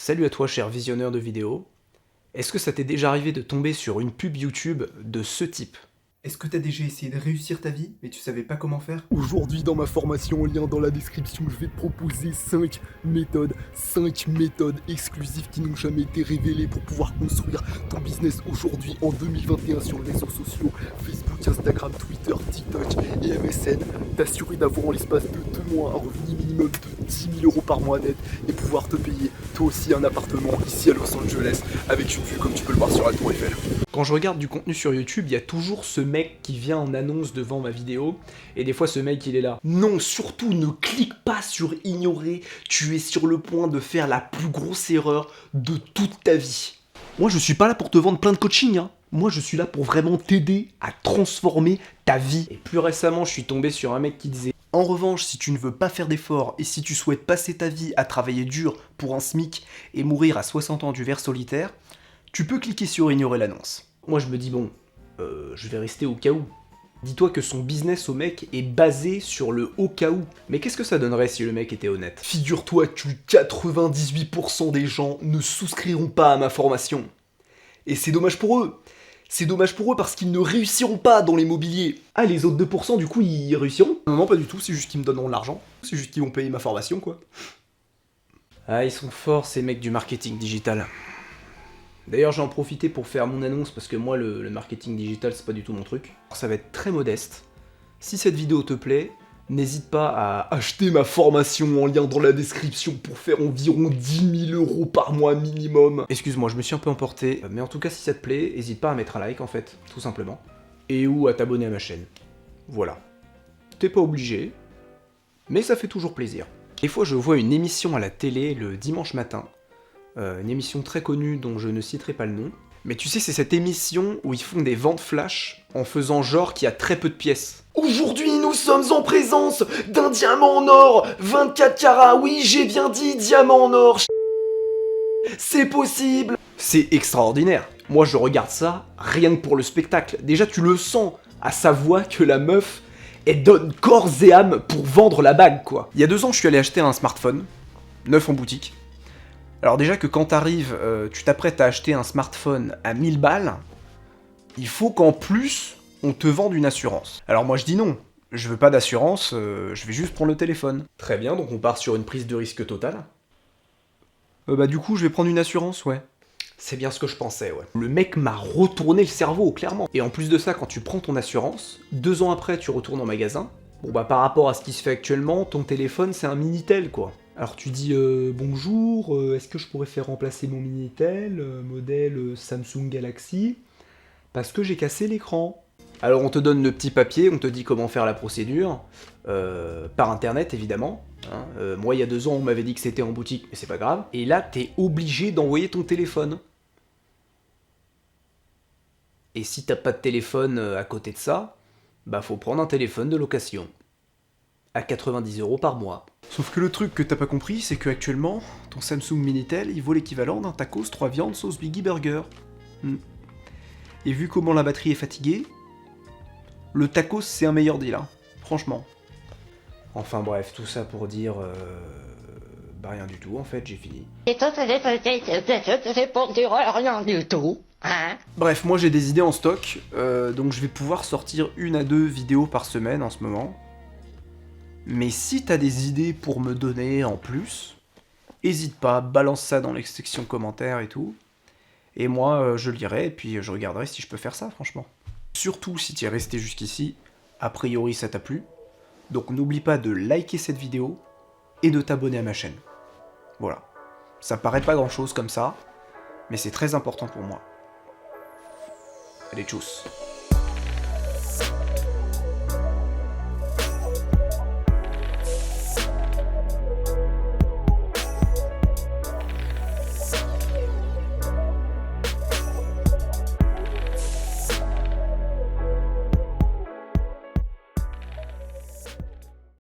Salut à toi cher visionneur de vidéos. Est-ce que ça t'est déjà arrivé de tomber sur une pub YouTube de ce type? Est-ce que t'as déjà essayé de réussir ta vie, mais tu savais pas comment faire? Aujourd'hui, dans ma formation, en lien dans la description, je vais te proposer 5 méthodes exclusives qui n'ont jamais été révélées pour pouvoir construire ton business aujourd'hui en 2021 sur les réseaux sociaux, Facebook, Instagram, Twitter, TikTok et MSN. T'assurer d'avoir en l'espace de 2 mois un revenu minimum de 10 000 € par mois net et pouvoir te payer toi aussi un appartement ici à Los Angeles avec une vue comme tu peux le voir sur la Tour Eiffel. Quand je regarde du contenu sur YouTube, il y a toujours ce mec qui vient en annonce devant ma vidéo, et des fois ce mec il est là. Non, surtout ne clique pas sur ignorer, tu es sur le point de faire la plus grosse erreur de toute ta vie. Moi je suis pas là pour te vendre plein de coaching, hein. Moi je suis là pour vraiment t'aider à transformer ta vie. Et plus récemment je suis tombé sur un mec qui disait: en revanche, si tu ne veux pas faire d'efforts et si tu souhaites passer ta vie à travailler dur pour un SMIC et mourir à 60 ans du ver solitaire, tu peux cliquer sur ignorer l'annonce. Moi je me dis bon, je vais rester au cas où. Dis-toi que son business au mec est basé sur le au cas où. Mais qu'est-ce que ça donnerait si le mec était honnête? Figure-toi que 98% des gens ne souscriront pas à ma formation. Et c'est dommage pour eux. C'est dommage pour eux parce qu'ils ne réussiront pas dans l'immobilier. Ah, les autres 2% du coup ils réussiront? Non, non, pas du tout, c'est juste qu'ils me donneront de l'argent. C'est juste qu'ils vont payer ma formation quoi. Ah, ils sont forts ces mecs du marketing digital. D'ailleurs, j'ai en profité pour faire mon annonce parce que moi, le marketing digital, c'est pas du tout mon truc. Ça va être très modeste. Si cette vidéo te plaît, n'hésite pas à acheter ma formation en lien dans la description pour faire environ 10 000 € par mois minimum. Excuse-moi, je me suis un peu emporté. Mais en tout cas, si ça te plaît, n'hésite pas à mettre un like en fait, tout simplement. Et ou à t'abonner à ma chaîne. Voilà. T'es pas obligé, mais ça fait toujours plaisir. Des fois, je vois une émission à la télé le dimanche matin. Une émission très connue dont je ne citerai pas le nom. Mais tu sais, c'est cette émission où ils font des ventes flash en faisant genre qu'il y a très peu de pièces. Aujourd'hui, nous sommes en présence d'un diamant en or, 24 carats, oui, j'ai bien dit diamant en or. C'est possible. C'est extraordinaire. Moi, je regarde ça rien que pour le spectacle. Déjà, tu le sens à sa voix que la meuf, elle donne corps et âme pour vendre la bague, quoi. Il y a 2 ans, je suis allé acheter un smartphone, neuf en boutique. Alors déjà que quand t'arrives, tu t'apprêtes à acheter un smartphone à 1000 balles, il faut qu'en plus, on te vende une assurance. Alors moi je dis non, je veux pas d'assurance, je vais juste prendre le téléphone. Très bien, donc on part sur une prise de risque totale. Bah du coup, je vais prendre une assurance, ouais. C'est bien ce que je pensais, ouais. Le mec m'a retourné le cerveau, clairement. Et en plus de ça, quand tu prends ton assurance, 2 ans après, tu retournes en magasin. Bon bah par rapport à ce qui se fait actuellement, ton téléphone c'est un Minitel, quoi. Alors tu dis bonjour, est-ce que je pourrais faire remplacer mon Minitel, modèle Samsung Galaxy, parce que j'ai cassé l'écran. Alors on te donne le petit papier, on te dit comment faire la procédure, par internet évidemment. Hein. Moi il y a 2 ans on m'avait dit que c'était en boutique, mais c'est pas grave. Et là t'es obligé d'envoyer ton téléphone. Et si t'as pas de téléphone à côté de ça, bah faut prendre un téléphone de location. À 90 € par mois. Sauf que le truc que t'as pas compris, c'est que actuellement, ton Samsung Minitel, il vaut l'équivalent d'un tacos 3 viandes sauce Biggie Burger. Et vu comment la batterie est fatiguée, le tacos c'est un meilleur deal, hein. Franchement. Enfin bref, tout ça pour dire... bah rien du tout, en fait, j'ai fini. Et toi, c'est pour dire rien du tout, hein? Bref, moi j'ai des idées en stock, donc je vais pouvoir sortir 1 à 2 vidéos par semaine en ce moment. Mais si t'as des idées pour me donner en plus, hésite pas, balance ça dans les sections commentaires et tout. Et moi, je lirai et puis je regarderai si je peux faire ça, franchement. Surtout si tu es resté jusqu'ici, a priori ça t'a plu. Donc n'oublie pas de liker cette vidéo et de t'abonner à ma chaîne. Voilà. Ça paraît pas grand chose comme ça, mais c'est très important pour moi. Allez, tchuss.